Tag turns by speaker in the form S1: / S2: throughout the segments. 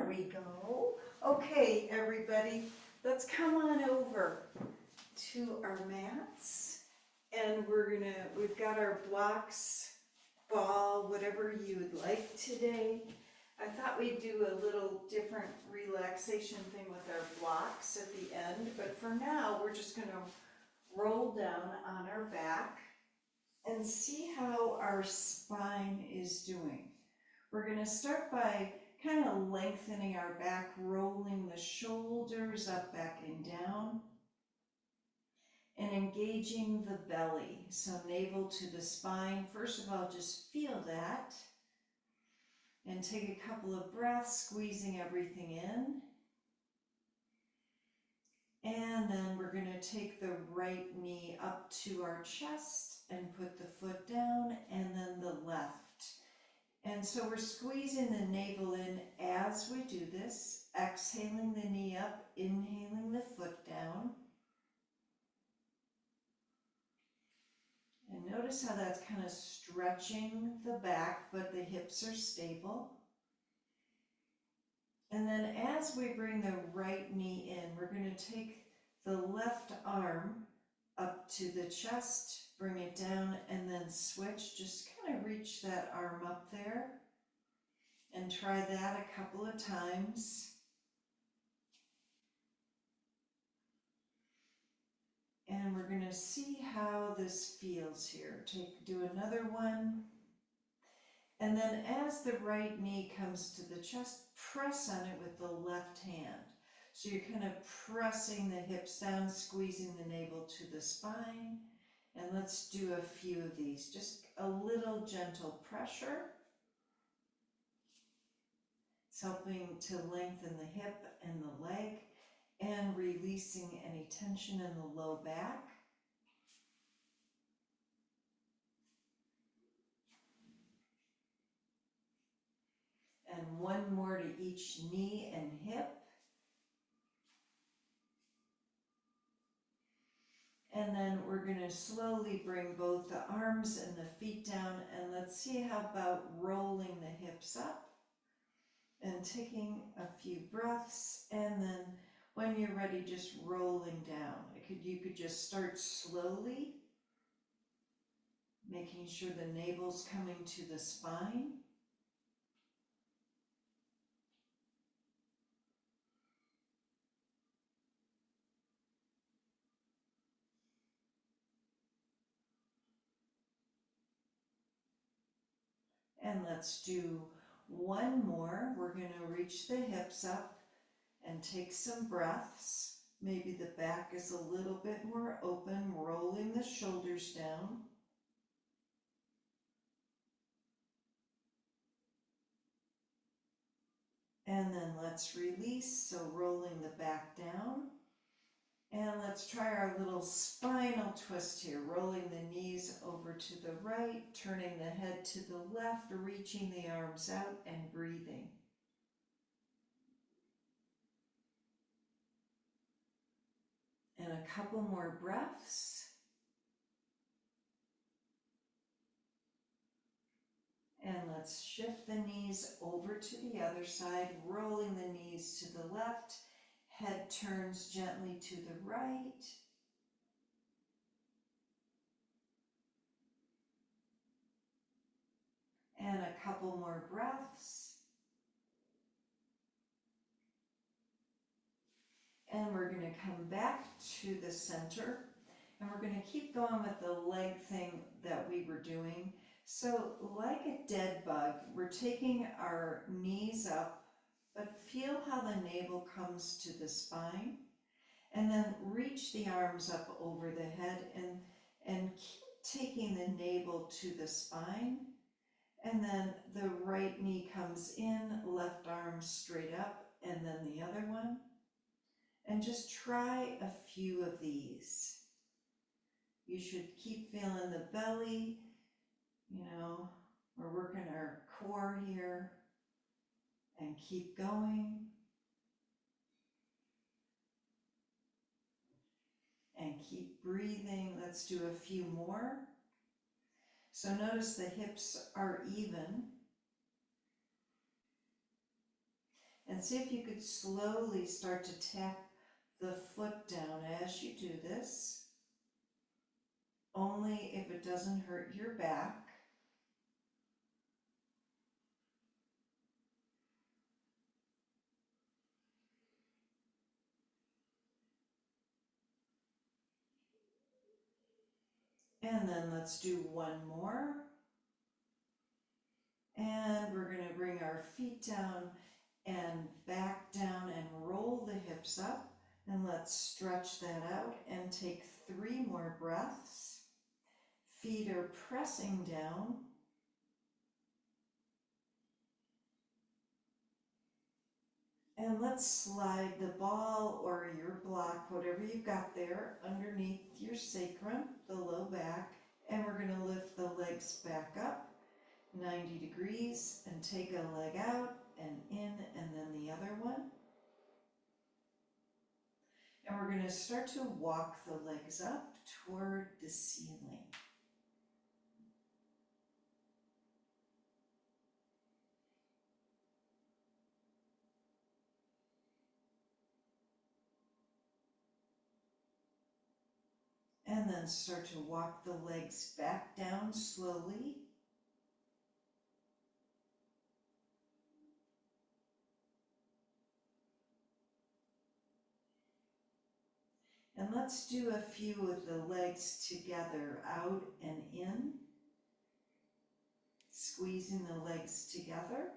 S1: we go. Okay, everybody, let's come on over to our mats. And we've got our blocks, ball, whatever you'd like today. I thought we'd do a little different relaxation thing with our blocks at the end, but for now, we're just gonna roll down on our back and see how our spine is doing. We're gonna start by kind of lengthening our back, rolling the shoulders up, back, and down, and engaging the belly. So navel to the spine. First of all, just feel that. And take a couple of breaths, squeezing everything in. And then we're going to take the right knee up to our chest and put the foot down, and then the left. And so we're squeezing the navel in as we do this, exhaling the knee up, inhaling the foot down. And notice how that's kind of stretching the back, but the hips are stable. And then as we bring the right knee in, we're going to take the left arm up to the chest, bring it down, and then switch. Just kind of reach that arm up there and try that a couple of times. And we're going to see how this feels here. Do another one. And then as the right knee comes to the chest, press on it with the left hand. So you're kind of pressing the hips down, squeezing the navel to the spine. And let's do a few of these. Just a little gentle pressure. It's helping to lengthen the hip and the leg and releasing any tension in the low back. And one more to each knee and hip. And then we're going to slowly bring both the arms and the feet down, and let's see how about rolling the hips up and taking a few breaths, and then when you're ready, just rolling down. You could just start slowly, making sure the navel's coming to the spine. And let's do one more. We're going to reach the hips up and take some breaths. Maybe the back is a little bit more open, rolling the shoulders down. And then let's release, so rolling the back down. And let's try our little spinal twist here, rolling the knees over to the right, turning the head to the left, reaching the arms out and breathing. And a couple more breaths. And let's shift the knees over to the other side, rolling the knees to the left. Head turns gently to the right. And a couple more breaths. And we're going to come back to the center. And we're going to keep going with the leg thing that we were doing. So like a dead bug, we're taking our knees up, but feel how the navel comes to the spine. And then reach the arms up over the head and keep taking the navel to the spine. And then the right knee comes in, left arm straight up, and then the other one. And just try a few of these. You should keep feeling the belly. You know, we're working our core here. And keep going. And keep breathing. Let's do a few more. So notice the hips are even. And see if you could slowly start to tap the foot down as you do this, only if it doesn't hurt your back. And then let's do one more. And we're going to bring our feet down and back down and roll the hips up. And let's stretch that out and take 3 more breaths. Feet are pressing down. And let's slide the ball or your block, whatever you've got there, underneath your sacrum, the low back. And we're going to lift the legs back up 90 degrees and take a leg out and in and then the other one. And we're going to start to walk the legs up toward the ceiling. And then start to walk the legs back down slowly. And let's do a few of the legs together, out and in, squeezing the legs together.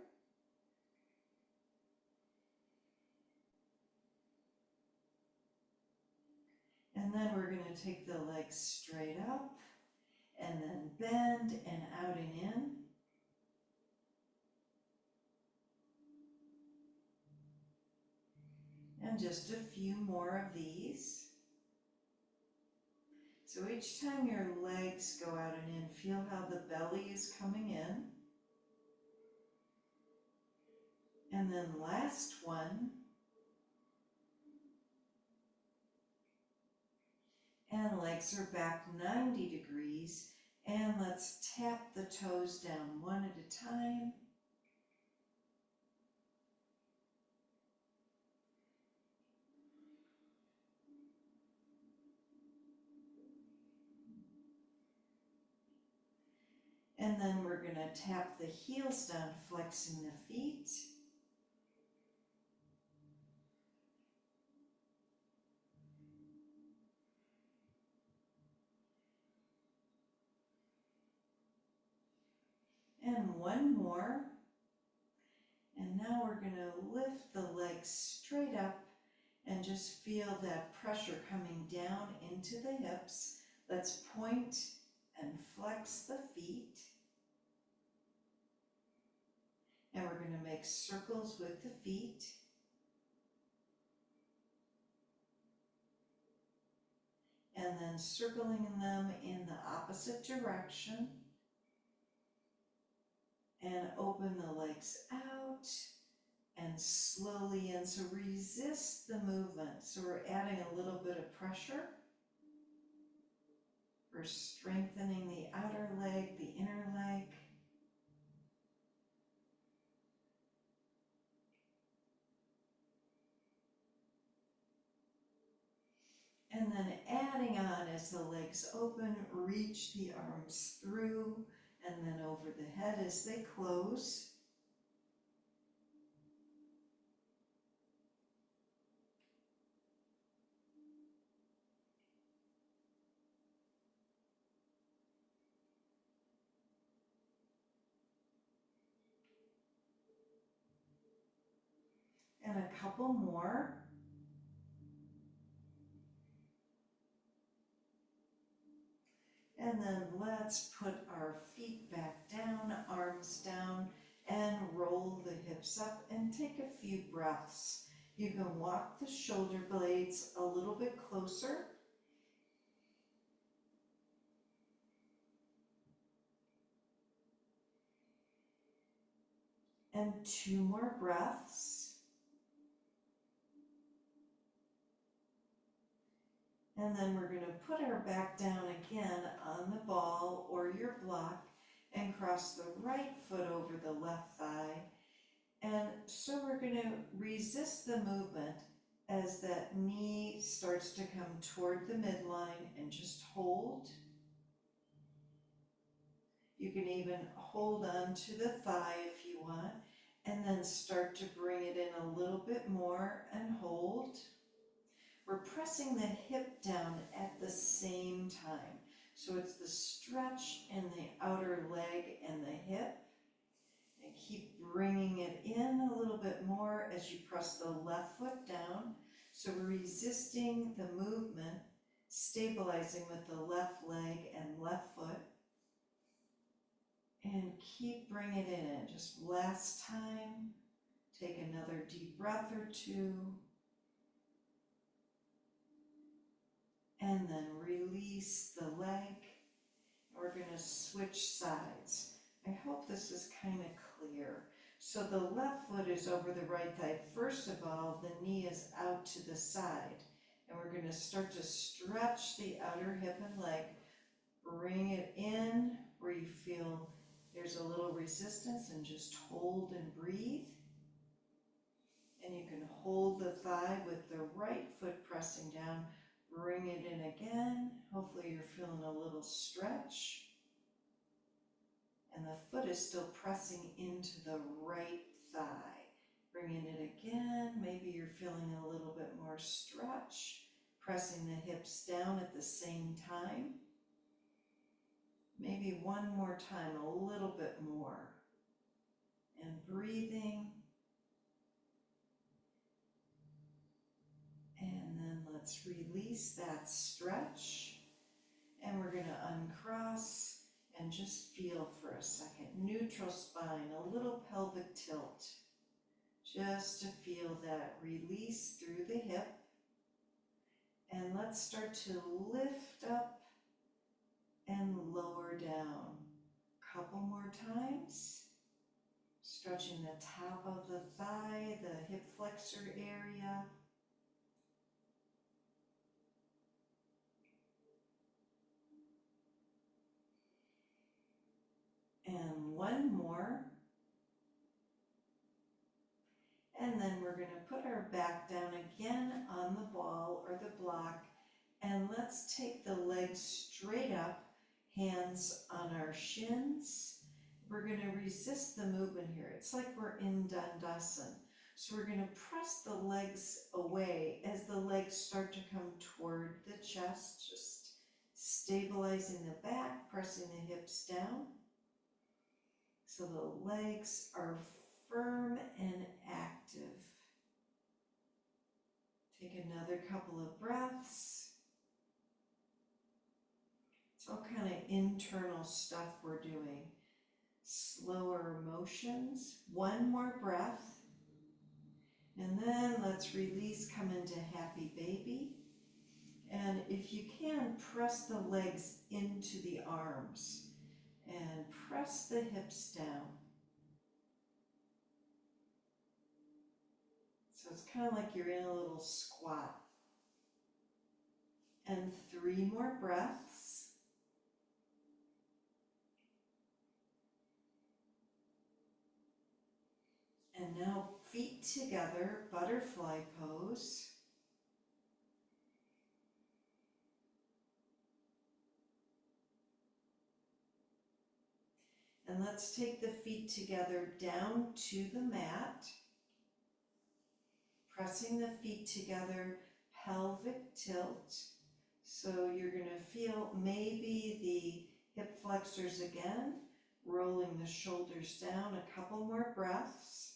S1: And then we're going to take the legs straight up and then bend and out and in. And just a few more of these. So each time your legs go out and in, feel how the belly is coming in. And then last one. And legs are back 90 degrees. And let's tap the toes down one at a time. And then we're going to tap the heels down, flexing the feet. And one more. And now we're going to lift the legs straight up and just feel that pressure coming down into the hips. Let's point and flex the feet. And we're going to make circles with the feet. And then circling them in the opposite direction. And open the legs out and slowly in. So resist the movement. So we're adding a little bit of pressure. We're strengthening the outer leg, the inner leg. And then adding on as the legs open, reach the arms through and then over the head as they close. And a couple more. And then let's put our feet back down, arms down, and roll the hips up and take a few breaths. You can walk the shoulder blades a little bit closer. And 2 more breaths. And then we're going to put our back down again on the ball or your block and cross the right foot over the left thigh And so we're going to resist the movement as that knee starts to come toward the midline and just hold. You can even hold on to the thigh if you want, and then start to bring it in a little bit more and hold. We're pressing the hip down at the same time. So it's the stretch in the outer leg and the hip. And keep bringing it in a little bit more as you press the left foot down. So we're resisting the movement, stabilizing with the left leg and left foot. And keep bringing it in. Just last time, take another deep breath or two. And then release the leg. We're going to switch sides. I hope this is kind of clear. So the left foot is over the right thigh. First of all, the knee is out to the side. And we're going to start to stretch the outer hip and leg. Bring it in where you feel there's a little resistance, and just hold and breathe. And you can hold the thigh with the right foot pressing down. Bring it in again. Hopefully you're feeling a little stretch. And the foot is still pressing into the right thigh. Bringing it again. Maybe you're feeling a little bit more stretch. Pressing the hips down at the same time. Maybe one more time, a little bit more. And breathing. And then let's release that stretch. And we're going to uncross and just feel for a second. Neutral spine, a little pelvic tilt. Just to feel that release through the hip. And let's start to lift up and lower down. Couple more times. Stretching the top of the thigh, the hip flexor area. And one more. And then we're going to put our back down again on the ball or the block. And let's take the legs straight up, hands on our shins. We're going to resist the movement here. It's like we're in Dandasana. So we're going to press the legs away as the legs start to come toward the chest, just stabilizing the back, pressing the hips down. So the legs are firm and active. Take another couple of breaths. It's all kind of internal stuff we're doing. Slower motions. One more breath. And then let's release, come into happy baby. And if you can, press the legs into the arms and press the hips down. So it's kind of like you're in a little squat. And 3 more breaths. And now feet together, butterfly pose. And let's take the feet together down to the mat. Pressing the feet together, pelvic tilt. So you're going to feel maybe the hip flexors again, rolling the shoulders down, a couple more breaths.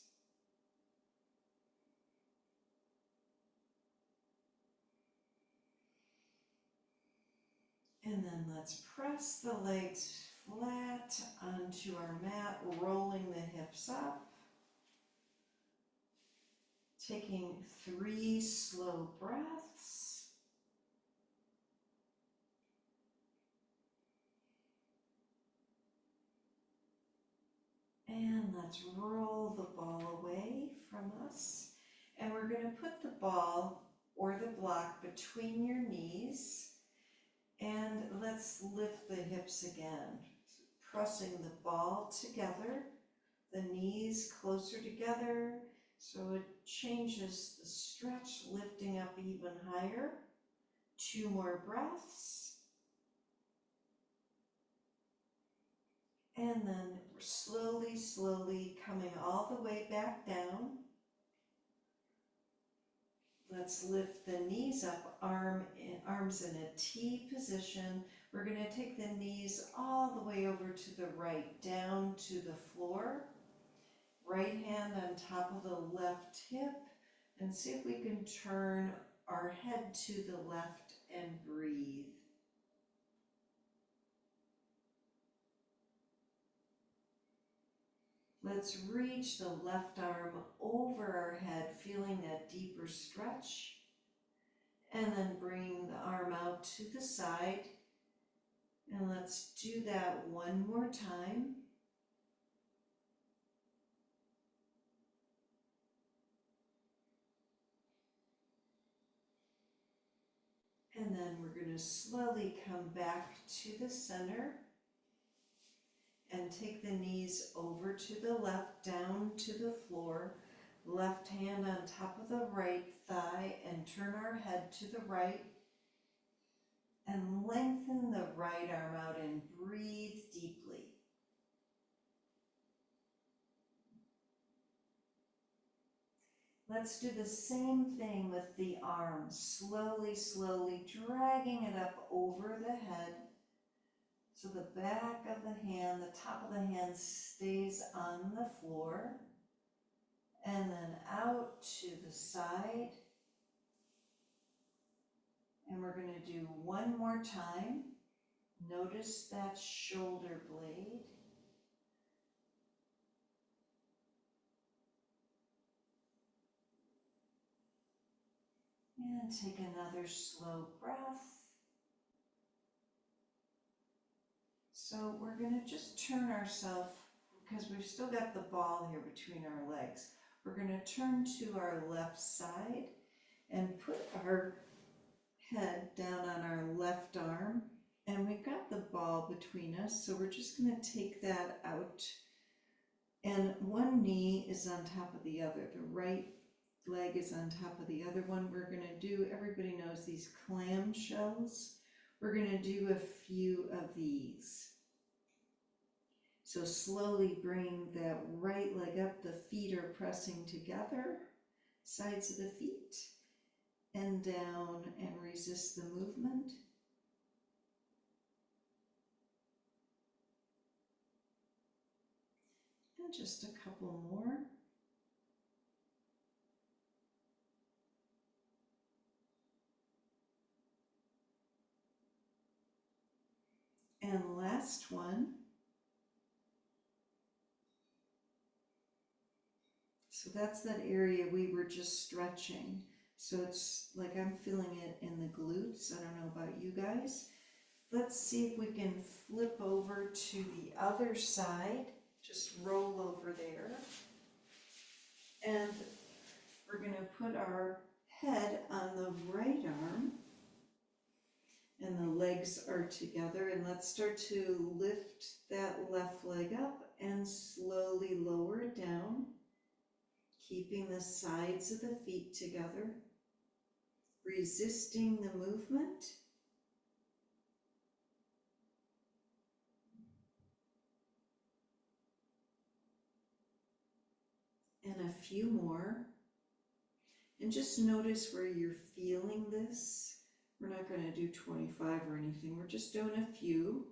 S1: And then let's press the legs flat onto our mat, rolling the hips up. Taking 3 slow breaths. And let's roll the ball away from us. And we're going to put the ball or the block between your knees. And let's lift the hips again. Pressing the ball together, the knees closer together so it changes the stretch, lifting up even higher. 2 more breaths. And then we're slowly, slowly coming all the way back down. Let's lift the knees up, arms in a T position. We're going to take the knees all the way over to the right, down to the floor. Right hand on top of the left hip, and see if we can turn our head to the left and breathe. Let's reach the left arm over our head, feeling that deeper stretch. And then bring the arm out to the side. And let's do that one more time. And then we're going to slowly come back to the center and take the knees over to the left, down to the floor. Left hand on top of the right thigh and turn our head to the right. And lengthen the right arm out and breathe deeply. Let's do the same thing with the arms. Slowly, slowly dragging it up over the head. So the back of the hand, the top of the hand stays on the floor. And then out to the side. And we're going to do one more time. Notice that shoulder blade. And take another slow breath. So we're going to just turn ourselves, because we've still got the ball here between our legs. We're going to turn to our left side and put our head down on our left arm. And we've got the ball between us, so we're just going to take that out. And one knee is on top of the other. The right leg is on top of the other one. We're going to do, everybody knows these clam shells. We're going to do a few of these. So slowly bring that right leg up. The feet are pressing together, sides of the feet, and down, and resist the movement. And just a couple more. And last one. So that's that area we were just stretching. So it's like I'm feeling it in the glutes. I don't know about you guys. Let's see if we can flip over to the other side. Just roll over there. And we're going to put our head on the right arm. And the legs are together. And let's start to lift that left leg up and slowly lower it down. Keeping the sides of the feet together, resisting the movement. And a few more. And just notice where you're feeling this. We're not going to do 25 or anything. We're just doing a few.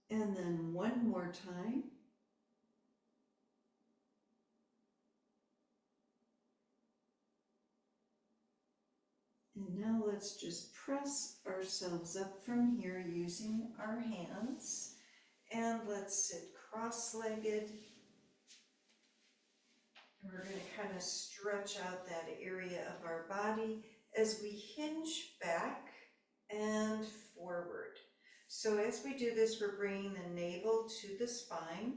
S1: And then one more time. And now let's just press ourselves up from here using our hands. And let's sit cross-legged. And we're going to kind of stretch out that area of our body as we hinge back and forward. So as we do this, we're bringing the navel to the spine.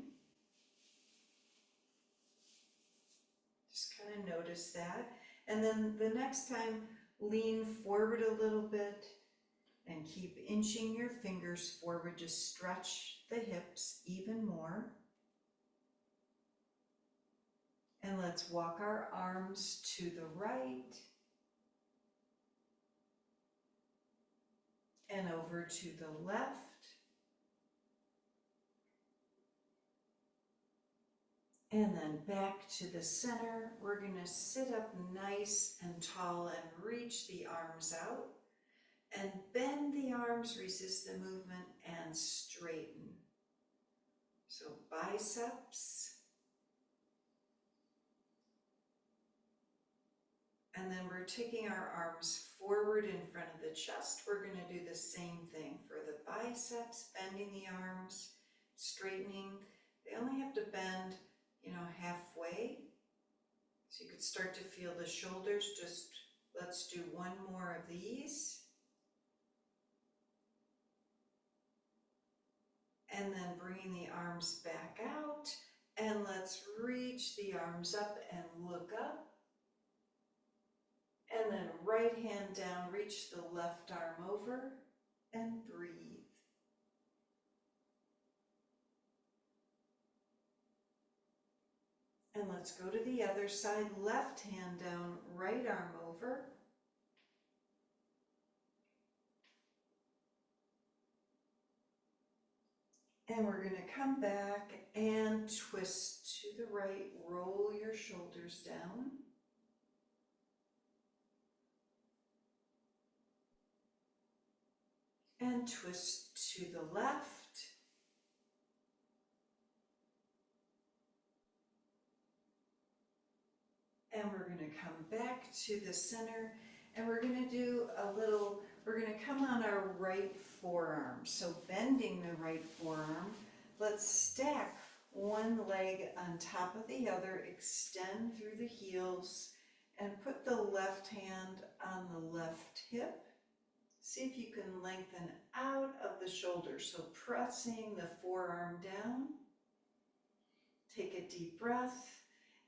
S1: Just kind of notice that. And then the next time, lean forward a little bit And keep inching your fingers forward to stretch the hips even more. And let's walk our arms to the right and over to the left. And then back to the center. We're going to sit up nice and tall and reach the arms out. And bend the arms, resist the movement, and straighten. So biceps. And then we're taking our arms forward in front of the chest. We're going to do the same thing for the biceps, bending the arms, straightening. They only have to bend, halfway. So you could start to feel the shoulders. Just let's do one more of these. And then bringing the arms back out, and let's reach the arms up and look up. And then right hand down, reach the left arm over and breathe. And let's go to the other side, left hand down, right arm over. And we're going to come back and twist to the right, roll your shoulders down. And twist to the left. And we're going to come back to the center. And we're going to do we're going to come on our right forearm. So bending the right forearm, let's stack one leg on top of the other, extend through the heels, and put the left hand on the left hip. See if you can lengthen out of the shoulder. So pressing the forearm down. Take a deep breath.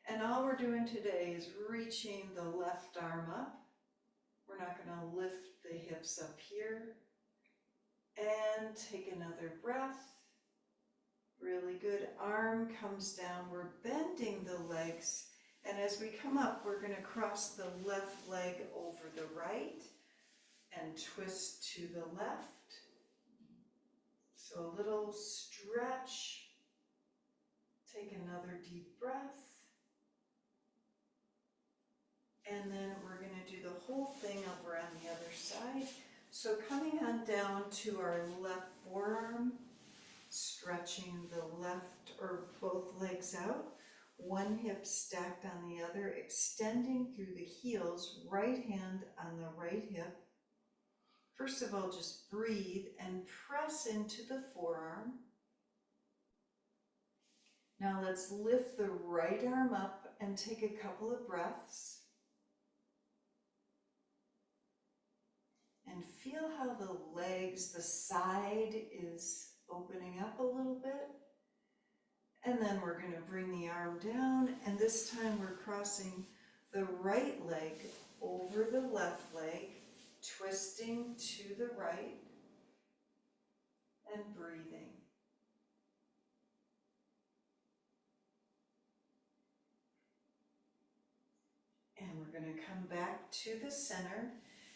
S1: And all we're doing today is reaching the left arm up. We're not going to lift the hips up here. And take another breath. Really good. Arm comes down. We're bending the legs. And as we come up, we're going to cross the left leg over the right and twist to the left. So a little stretch. Take another deep breath. And then we're going to do the whole thing over on the other side. So coming on down to our left forearm, stretching the left or both legs out, one hip stacked on the other, extending through the heels, right hand on the right hip. First of all, just breathe and press into the forearm. Now let's lift the right arm up and take a couple of breaths. And feel how the legs, the side is opening up a little bit. And then we're going to bring the arm down, and this time we're crossing the right leg over the left leg, twisting to the right and breathing. And we're going to come back to the center.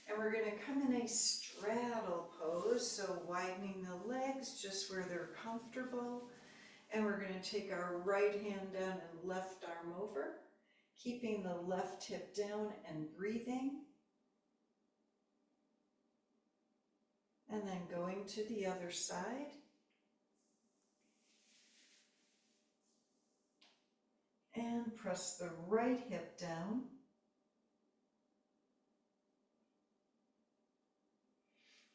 S1: And we're going to come in a straddle pose, so widening the legs just where they're comfortable. And we're going to take our right hand down and left arm over, keeping the left hip down and breathing. And then going to the other side. And press the right hip down.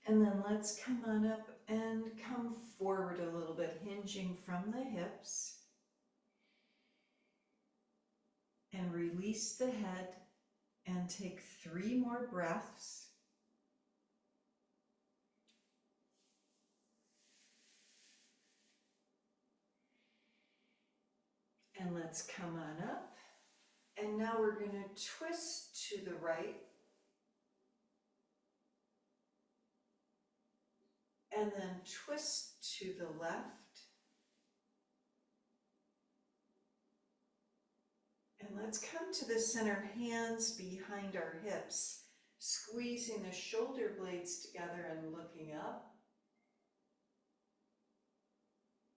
S1: And then let's come on up and come forward a little bit, hinging from the hips. And release the head and take 3 more breaths. And let's come on up. And now we're going to twist to the right. and then twist to the left. And let's come to the center, hands behind our hips, squeezing the shoulder blades together and looking up.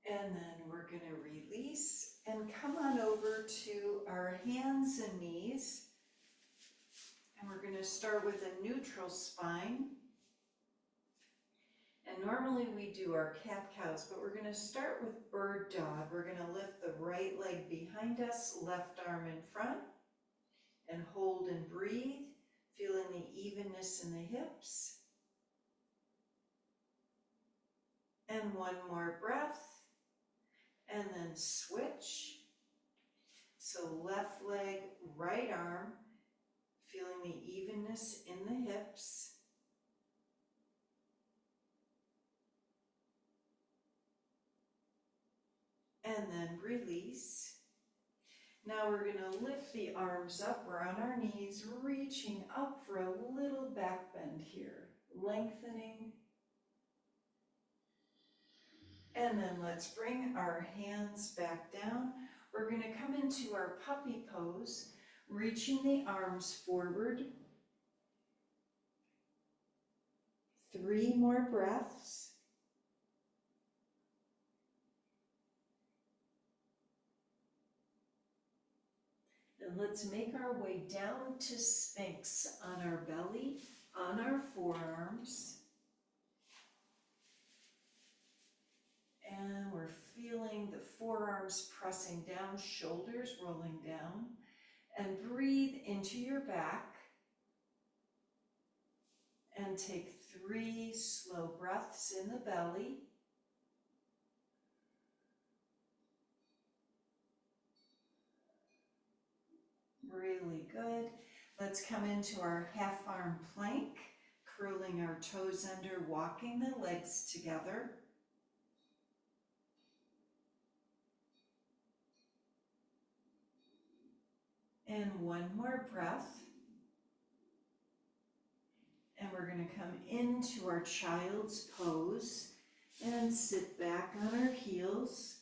S1: And then we're going to release and come on over to our hands and knees. And we're going to start with a neutral spine. And normally we do our cat-cows, but we're going to start with bird dog. We're going to lift the right leg behind us, left arm in front, and hold and breathe, feeling the evenness in the hips. And one more breath, and then switch. So left leg, right arm, feeling the evenness in the hips. And then release. Now we're going to lift the arms up. We're on our knees, reaching up for a little back bend here, lengthening. And then let's bring our hands back down. We're going to come into our puppy pose, reaching the arms forward. 3 more breaths. And let's make our way down to sphinx on our belly, on our forearms. And we're feeling the forearms pressing down, shoulders rolling down. And breathe into your back. And take 3 slow breaths in the belly. Really good. Let's come into our half arm plank, curling our toes under, walking the legs together. And one more breath. And we're going to come into our child's pose and sit back on our heels.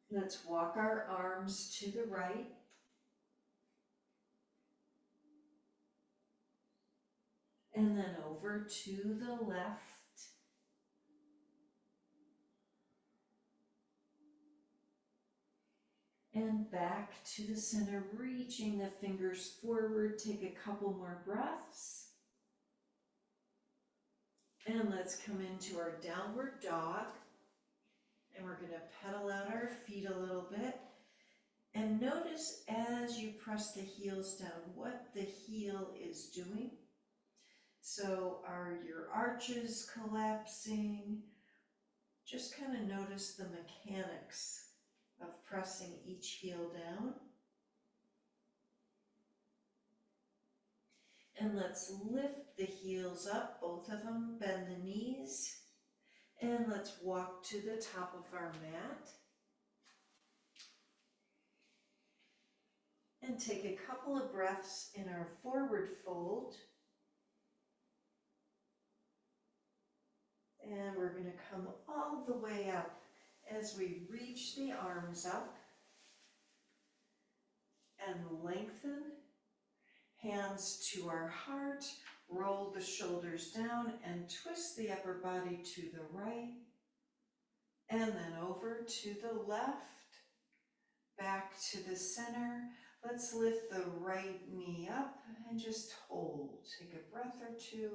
S1: Let's walk our arms to the right. And then over to the left. And back to the center, reaching the fingers forward. Take a couple more breaths. And let's come into our downward dog. And we're going to pedal out our feet a little bit. And notice as you press the heels down what the heel is doing. So are your arches collapsing? Just kind of notice the mechanics of pressing each heel down. And let's lift the heels up, both of them, bend the knees. And let's walk to the top of our mat. And take a couple of breaths in our forward fold. And we're going to come all the way up as we reach the arms up and lengthen. Hands to our heart, roll the shoulders down and twist the upper body to the right. And then over to the left, back to the center. Let's lift the right knee up and just hold. Take a breath or two.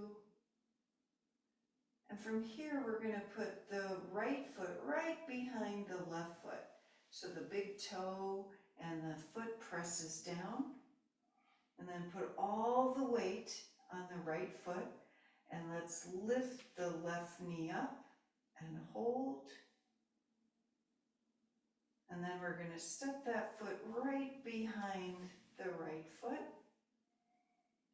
S1: And from here, we're going to put the right foot right behind the left foot. So the big toe and the foot presses down. And then put all the weight on the right foot. And let's lift the left knee up and hold. And then we're going to step that foot right behind the right foot.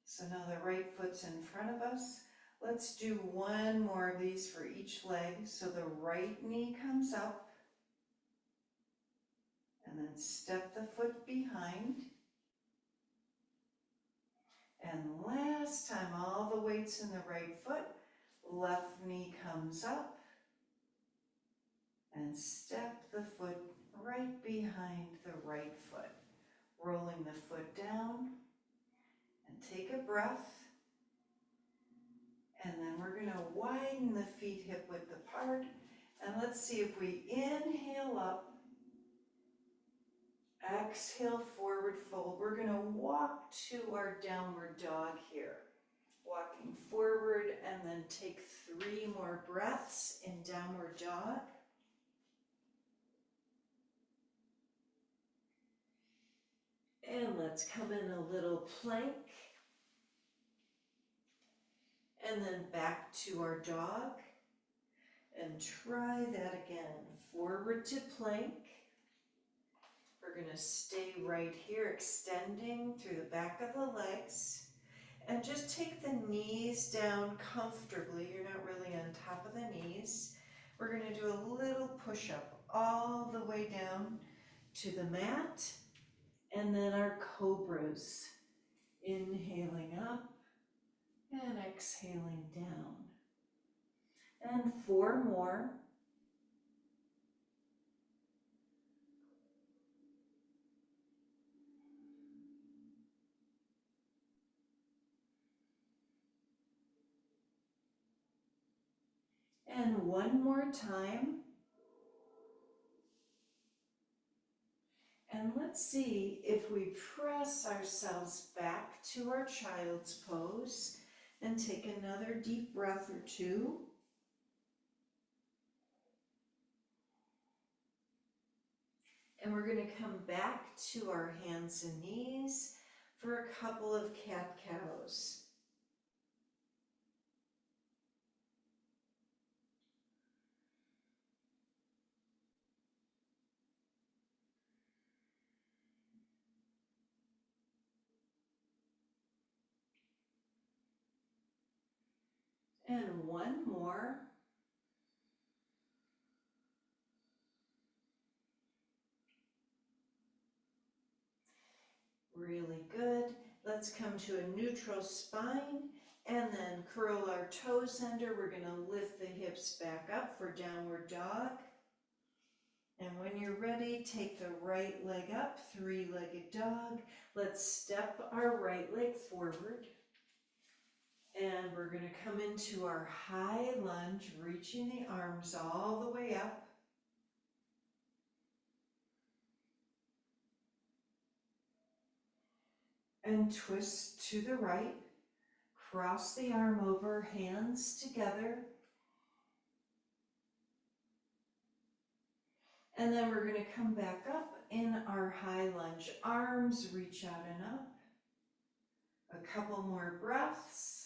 S1: So now the right foot's in front of us. Let's do one more of these for each leg. So the right knee comes up. And then step the foot behind. And last time, all the weight's in the right foot. Left knee comes up. And step the foot right behind the right foot. Rolling the foot down. And take a breath. And then we're going to widen the feet hip width apart. And let's see if we inhale up. Exhale, forward fold. We're going to walk to our downward dog here. Walking forward and then take 3 more breaths in downward dog. And let's come in a little plank. And then back to our dog. And try that again. Forward to plank. We're going to stay right here, extending through the back of the legs. And just take the knees down comfortably. You're not really on top of the knees. We're going to do a little push-up all the way down to the mat. And then our cobras. Inhaling up and exhaling down. And 4 more. And 1 more time. And let's see if we press ourselves back to our child's pose and take another deep breath or 2. And we're going to come back to our hands and knees for a couple of cat-cows. And 1 more. Really good. Let's come to a neutral spine and then curl our toes under. We're going to lift the hips back up for downward dog. And when you're ready, take the right leg up, 3-legged dog. Let's step our right leg forward. And we're going to come into our high lunge, reaching the arms all the way up. And twist to the right. Cross the arm over, hands together. And then we're going to come back up in our high lunge. Arms reach out and up. A couple more breaths.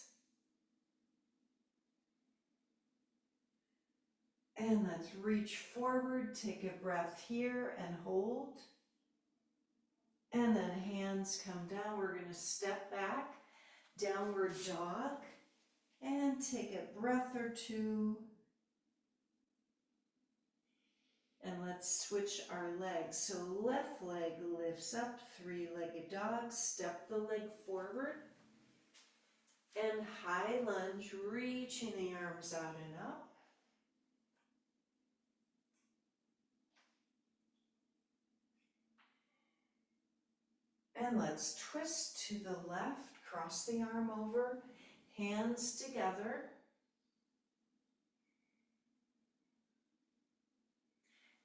S1: And let's reach forward. Take a breath here and hold. And then hands come down. We're going to step back, downward dog, and take a breath or 2. And let's switch our legs. So left leg lifts up, 3-legged dog, step the leg forward. And high lunge, reaching the arms out and up. And let's twist to the left, cross the arm over, hands together.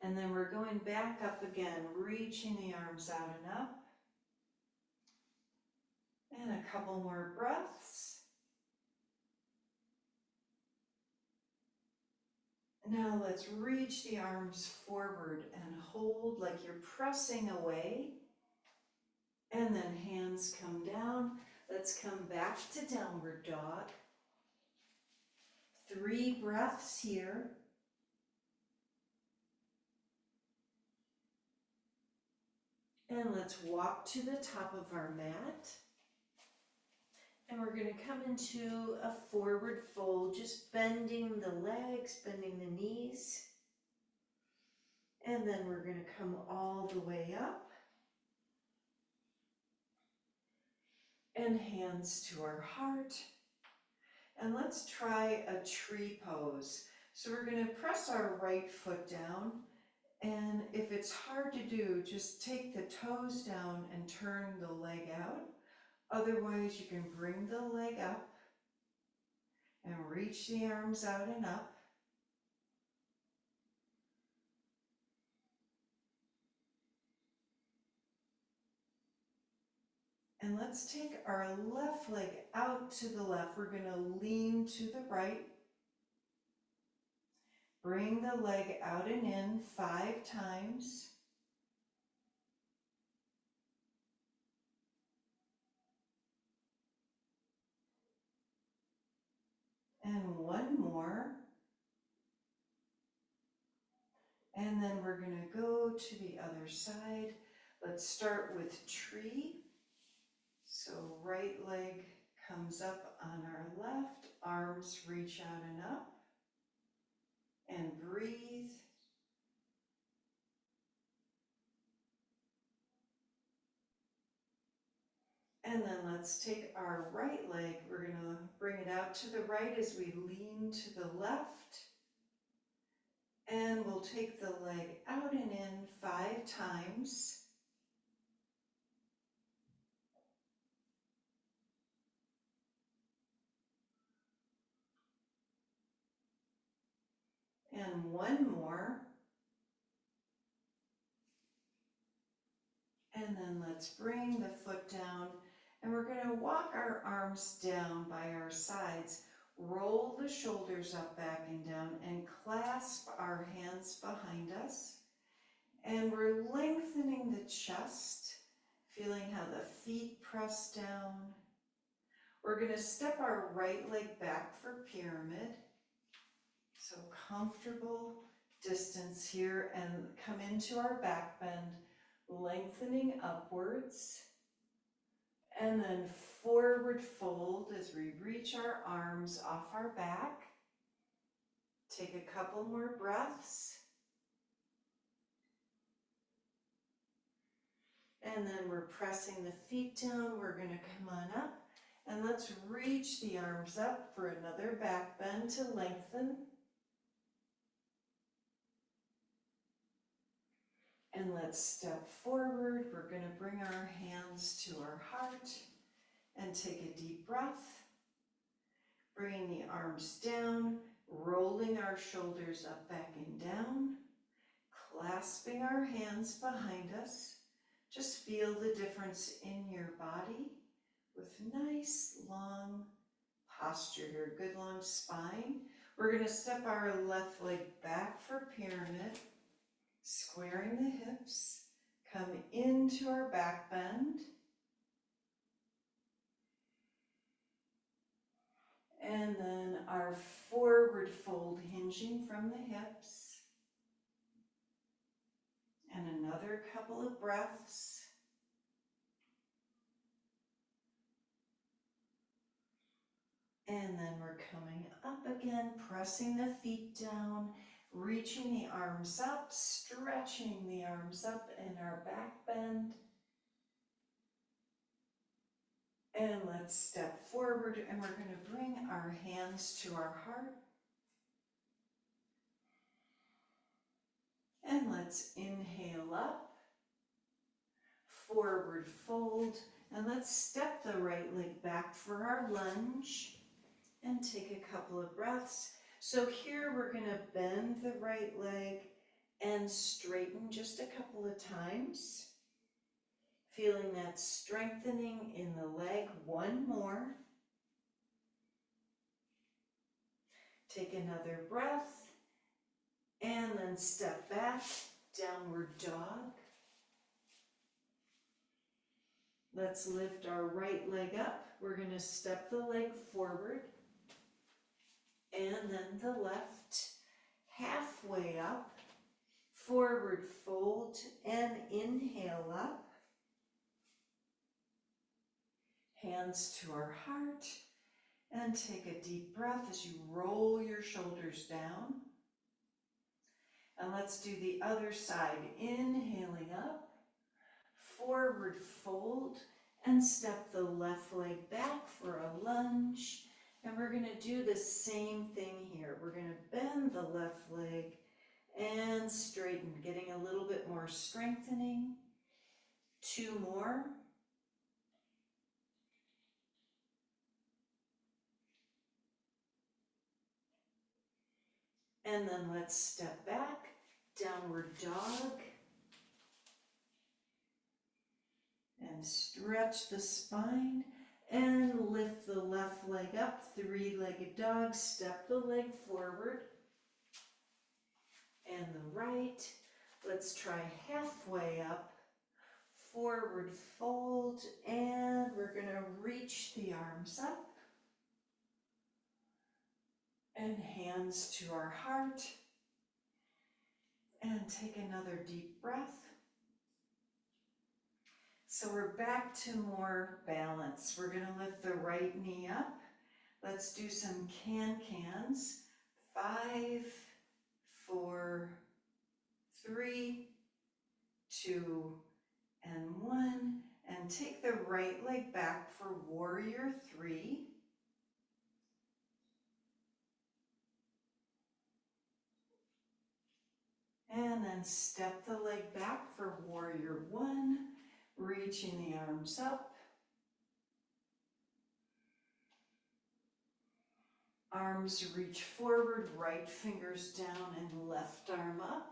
S1: And then we're going back up again, reaching the arms out and up. And a couple more breaths. Now let's reach the arms forward and hold like you're pressing away. And then hands come down. Let's come back to downward dog. 3 breaths here. And let's walk to the top of our mat. And we're going to come into a forward fold, just bending the legs, bending the knees. And then we're going to come all the way up. and hands to our heart. And let's try a tree pose. So we're going to press our right foot down, and if it's hard to do, just take the toes down and turn the leg out. Otherwise, you can bring the leg up and reach the arms out and up. And let's take our left leg out to the left. We're going to lean to the right. Bring the leg out and in 5 times. And one more. And then we're going to go to the other side. Let's start with tree. So right leg comes up on our left, arms reach out and up, and breathe. And then let's take our right leg, we're going to bring it out to the right as we lean to the left. And we'll take the leg out and in 5 times. And one more. And then let's bring the foot down, and we're going to walk our arms down by our sides. Roll the shoulders up, back and down, and clasp our hands behind us. And we're lengthening the chest, feeling how the feet press down. We're going to step our right leg back for pyramid. So comfortable distance here, and come into our back bend, lengthening upwards. And then forward fold as we reach our arms off our back. Take a couple more breaths. And then we're pressing the feet down. We're going to come on up. And let's reach the arms up for another back bend to lengthen. And let's step forward. We're going to bring our hands to our heart and take a deep breath. Bringing the arms down, rolling our shoulders up, back and down, clasping our hands behind us. Just feel the difference in your body with nice long posture here, good long spine. We're going to step our left leg back for pyramid, squaring the hips, come into our back bend. And then our forward fold, hinging from the hips. And another couple of breaths. And then we're coming up again, pressing the feet down, reaching the arms up, stretching the arms up in our back bend. And let's step forward, and we're going to bring our hands to our heart. And let's inhale up, forward fold, and let's step the right leg back for our lunge and take a couple of breaths. So here we're going to bend the right leg and straighten just a couple of times. Feeling that strengthening in the leg. One more. Take another breath and then step back, downward dog. Let's lift our right leg up. We're going to step the leg forward and then the left, halfway up, forward fold and inhale up. Hands to our heart, and take a deep breath as you roll your shoulders down. And let's do the other side, inhaling up, forward fold, And step the left leg back for a lunge. And we're going to do the same thing here. We're going to bend the left leg and straighten, getting a little bit more strengthening. 2 more. And then let's step back, downward dog. And stretch the spine and lift the left leg up, 3-legged dog. Step the leg forward and the right. Let's try halfway up, forward fold, and we're going to reach the arms up and hands to our heart. And take another deep breath. So we're back to more balance. We're going to lift the right knee up. Let's do some can-cans. 5, 4, 3, 2, and 1. And take the right leg back for warrior 3. And then step the leg back for warrior 1, reaching the arms up. Arms reach forward, right fingers down and left arm up.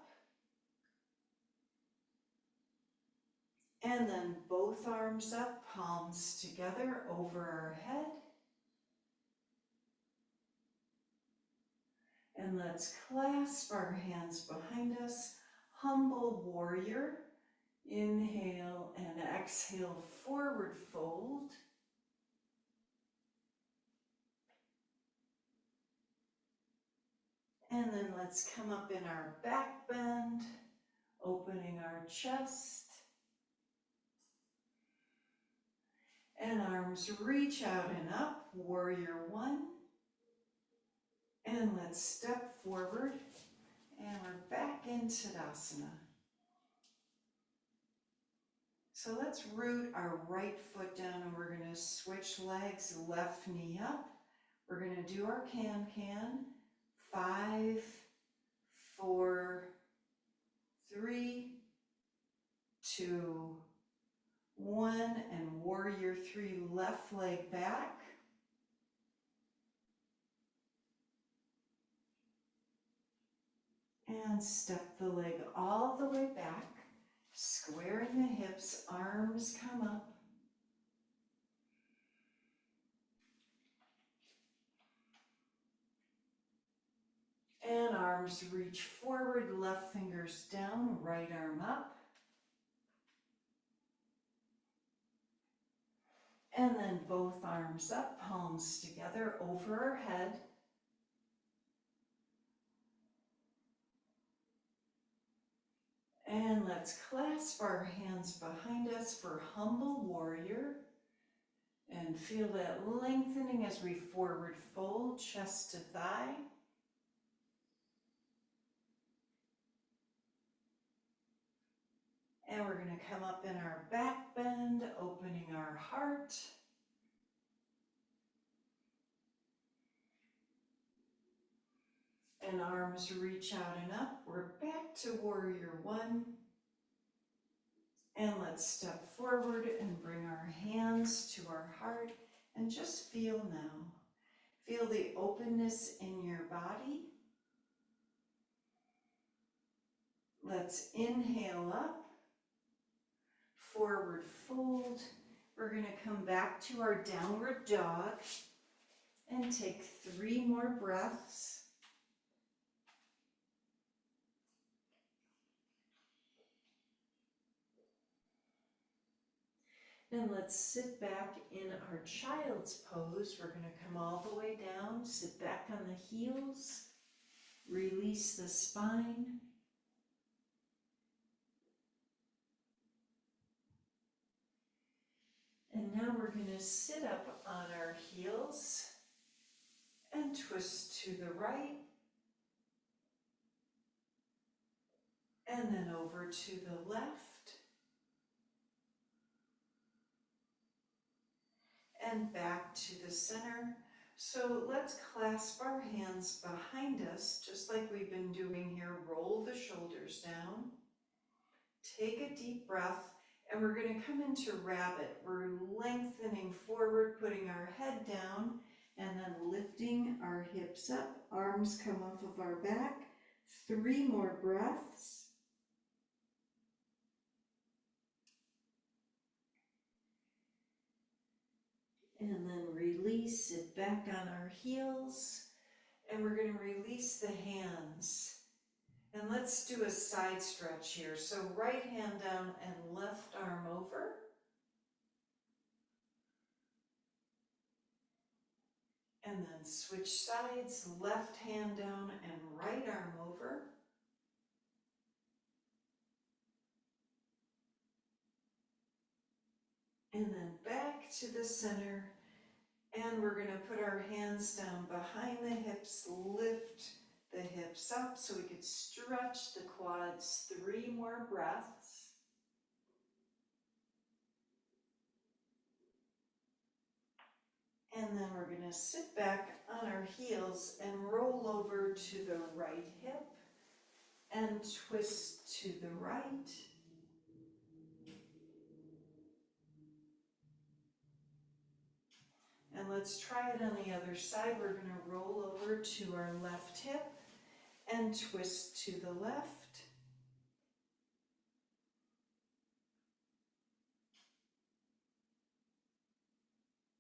S1: And then both arms up, palms together over our head. And let's clasp our hands behind us, humble warrior. Inhale and exhale, forward fold. And then let's come up in our back bend, opening our chest. And arms reach out and up, warrior 1. And let's step forward, and we're back in Tadasana. So let's root our right foot down, and we're going to switch legs, left knee up. We're going to do our can-can. 5, 4, 3, 2, 1, and warrior 3, left leg back. And step the leg all the way back, squaring the hips, arms come up. And arms reach forward, left fingers down, right arm up. And then both arms up, palms together over our head. And let's clasp our hands behind us for humble warrior. And feel that lengthening as we forward fold, chest to thigh. And we're going to come up in our back bend, opening our heart. And arms reach out and up. We're back to warrior 1. And let's step forward and bring our hands to our heart and just feel now. Feel the openness in your body. Let's inhale up, forward fold. We're going to come back to our downward dog and take 3 more breaths. And let's sit back in our child's pose. We're going to come all the way down, sit back on the heels, release the spine. And now we're going to sit up on our heels and twist to the right. And then over to the left. and back to the center. So let's clasp our hands behind us, just like we've been doing here. Roll the shoulders down. Take a deep breath, and we're going to come into rabbit. We're lengthening forward, putting our head down, and then lifting our hips up. Arms come off of our back. 3 more breaths. And then release it back on our heels. And we're going to release the hands. And let's do a side stretch here. So right hand down and left arm over. And then switch sides, left hand down and right arm over. And then back to the center. And we're going to put our hands down behind the hips, lift the hips up so we could stretch the quads. 3 more breaths. And then we're going to sit back on our heels and roll over to the right hip and twist to the right. And let's try it on the other side. We're going to roll over to our left hip and twist to the left.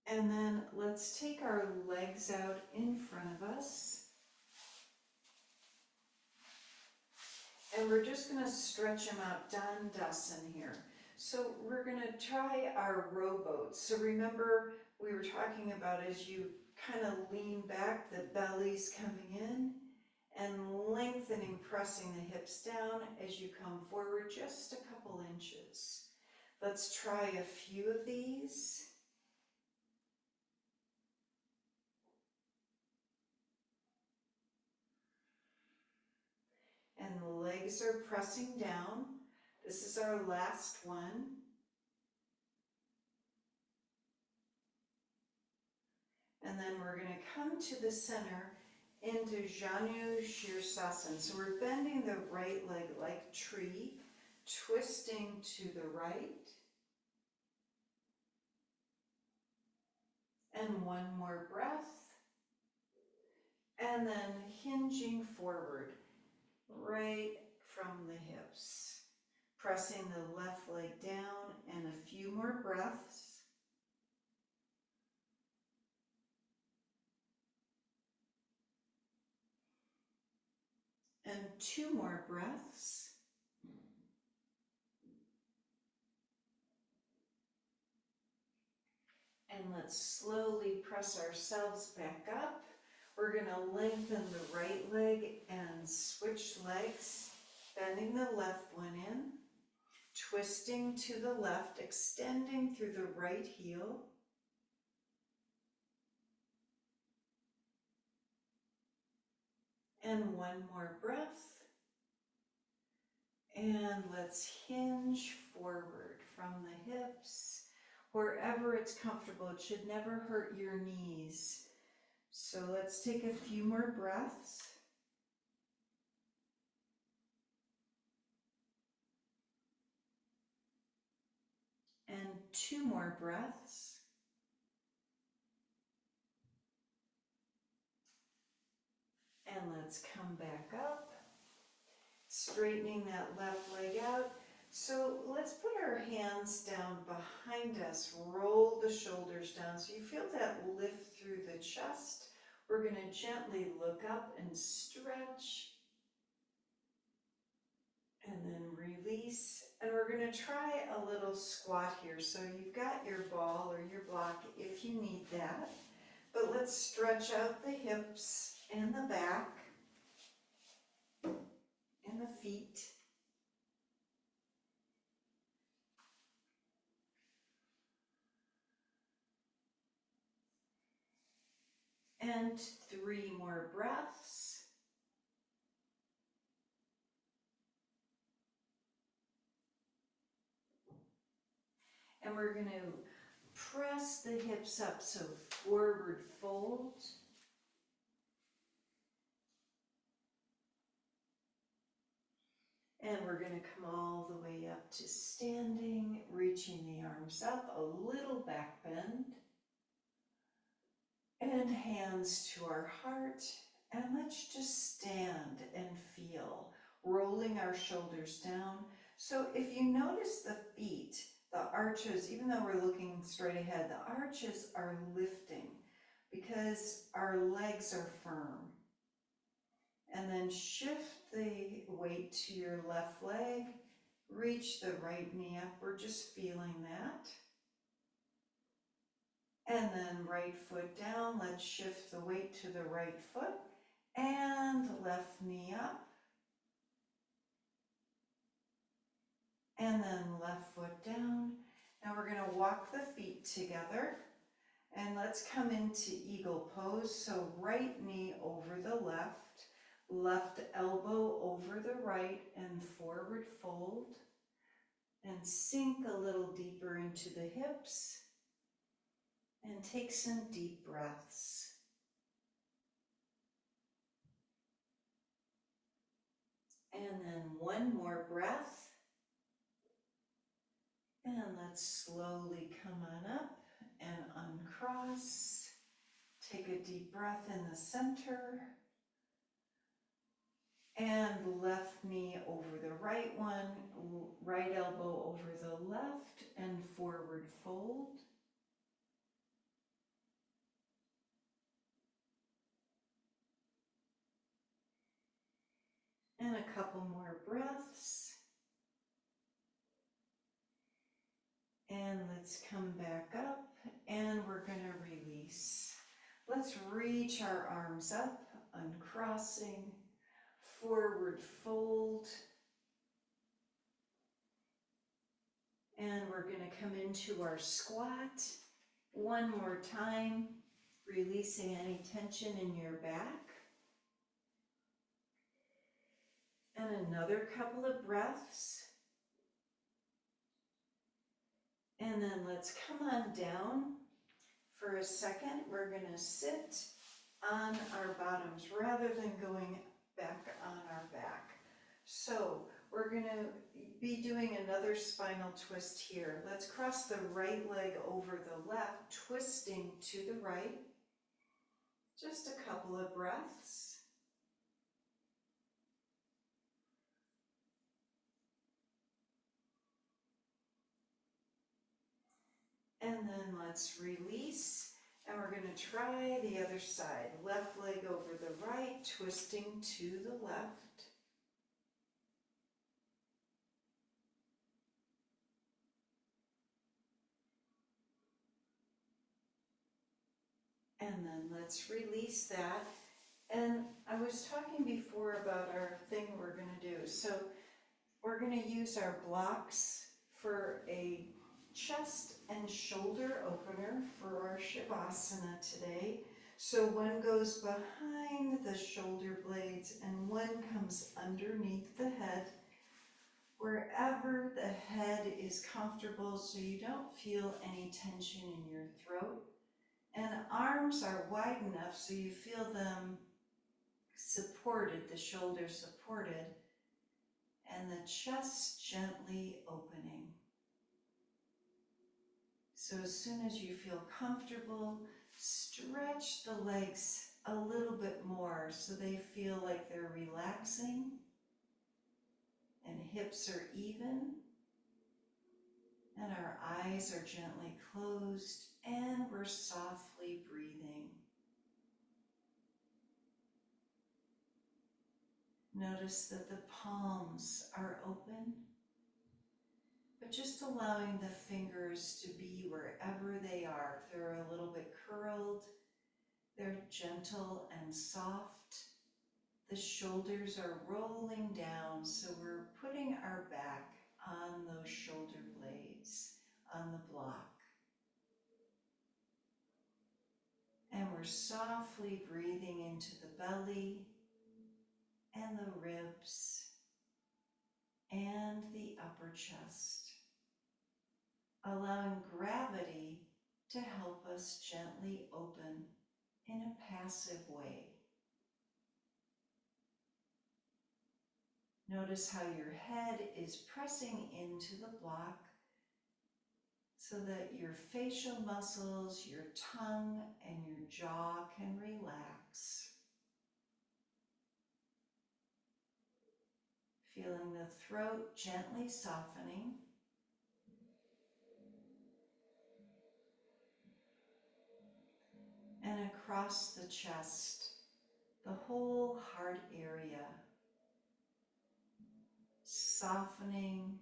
S1: And then let's take our legs out in front of us. And we're just going to stretch them out, Dandasana here. So we're going to try our rowboat. So remember, we were talking about as you kind of lean back, the belly's coming in and lengthening, pressing the hips down as you come forward just a couple inches. Let's try a few of these. And the legs are pressing down. This is our last one. And then we're going to come to the center into Janu Shirsasana. So we're bending the right leg like tree, twisting to the right. And 1 more breath. And then hinging forward, right from the hips. Pressing the left leg down and a few more breaths. And 2 more breaths. And let's slowly press ourselves back up. We're going to lengthen the right leg and switch legs, bending the left one in, twisting to the left, extending through the right heel. And 1 more breath. And let's hinge forward from the hips, wherever it's comfortable. It should never hurt your knees. So let's take a few more breaths. And 2 more breaths. And let's come back up, straightening that left leg out. So let's put our hands down behind us, roll the shoulders down so you feel that lift through the chest. We're going to gently look up and stretch. And then release. And we're going to try a little squat here. So you've got your ball or your block if you need that. But let's stretch out the hips and the back and the feet. And 3 more breaths. And we're going to press the hips up, so forward fold. And we're going to come all the way up to standing, reaching the arms up, a little back bend. And hands to our heart. And let's just stand and feel, rolling our shoulders down. So if you notice the feet, the arches, even though we're looking straight ahead, the arches are lifting because our legs are firm. And then shift the weight to your left leg, reach the right knee up, we're just feeling that. And then right foot down, let's shift the weight to the right foot and left knee up. And then left foot down. Now we're going to walk the feet together and let's come into eagle pose. So right knee over the left, left elbow over the right and forward fold. And sink a little deeper into the hips. And take some deep breaths. And then one more breath. And let's slowly come on up and uncross. Take a deep breath in the center. And left knee over the right one, right elbow over the left, and forward fold. And a couple more breaths. And let's come back up and we're going to release. Let's reach our arms up, uncrossing, forward fold. And we're going to come into our squat. One more time, releasing any tension in your back. And another couple of breaths. And then let's come on down. For a second, we're going to sit on our bottoms rather than going back on our back. So we're going to be doing another spinal twist here. Let's cross the right leg over the left, twisting to the right. Just a couple of breaths. And then let's release, and we're going to try the other side. Left leg over the right, twisting to the left. And then let's release that. And I was talking before about our thing we're going to do. So we're going to use our blocks for a chest and shoulder opener for our Shavasana today. So one goes behind the shoulder blades and one comes underneath the head, wherever the head is comfortable so you don't feel any tension in your throat. And arms are wide enough so you feel them supported, the shoulders supported, and the chest gently opening. So as soon as you feel comfortable, stretch the legs a little bit more so they feel like they're relaxing and hips are even and our eyes are gently closed and we're softly breathing. Notice that the palms are open, but just allowing the fingers to be wherever they are. If they're a little bit curled, they're gentle and soft. The shoulders are rolling down, so we're putting our back on those shoulder blades, on the block. And we're softly breathing into the belly and the ribs and the upper chest, allowing gravity to help us gently open in a passive way. Notice how your head is pressing into the block so that your facial muscles, your tongue, and your jaw can relax. Feeling the throat gently softening. And across the chest, the whole heart area, softening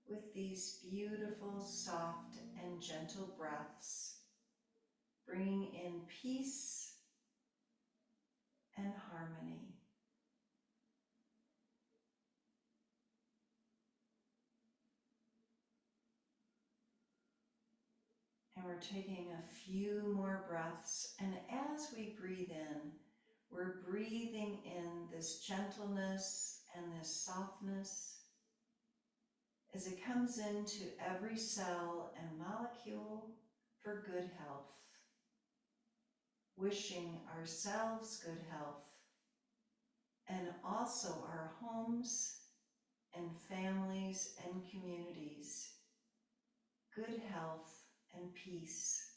S1: with these beautiful, soft, and gentle breaths, bringing in peace and harmony. And we're taking a few more breaths, and as we breathe in, we're breathing in this gentleness and this softness as it comes into every cell and molecule for good health. Wishing ourselves good health, and also our homes and families and communities good health and peace.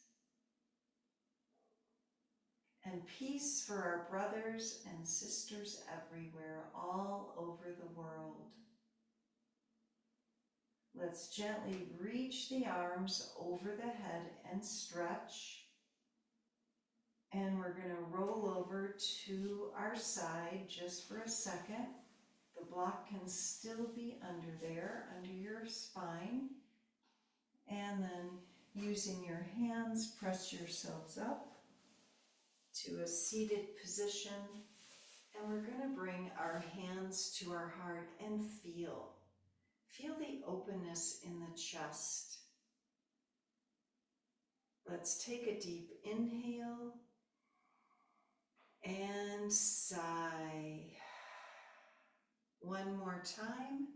S1: And peace for our brothers and sisters everywhere, all over the world. Let's gently reach the arms over the head and stretch. And we're going to roll over to our side just for a second. The block can still be under there, under your spine. And then using your hands, press yourselves up to a seated position. And we're going to bring our hands to our heart and feel the openness in the chest. Let's take a deep inhale and sigh. One more time.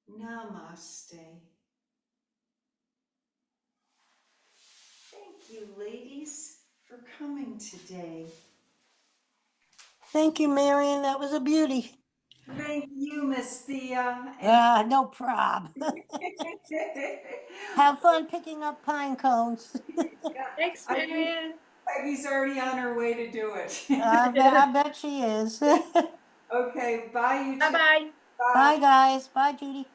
S1: Namaste. Thank you, ladies, for coming today.
S2: Thank you, Marion. That was a beauty.
S1: Thank you, Miss Thea.
S2: No problem. Have fun picking up pine cones.
S3: Thanks, Marion.
S1: Peggy's already on her way to do it.
S2: I bet she is.
S1: Okay, bye, you two.
S3: Bye-bye.
S2: Bye, guys. Bye, Judy.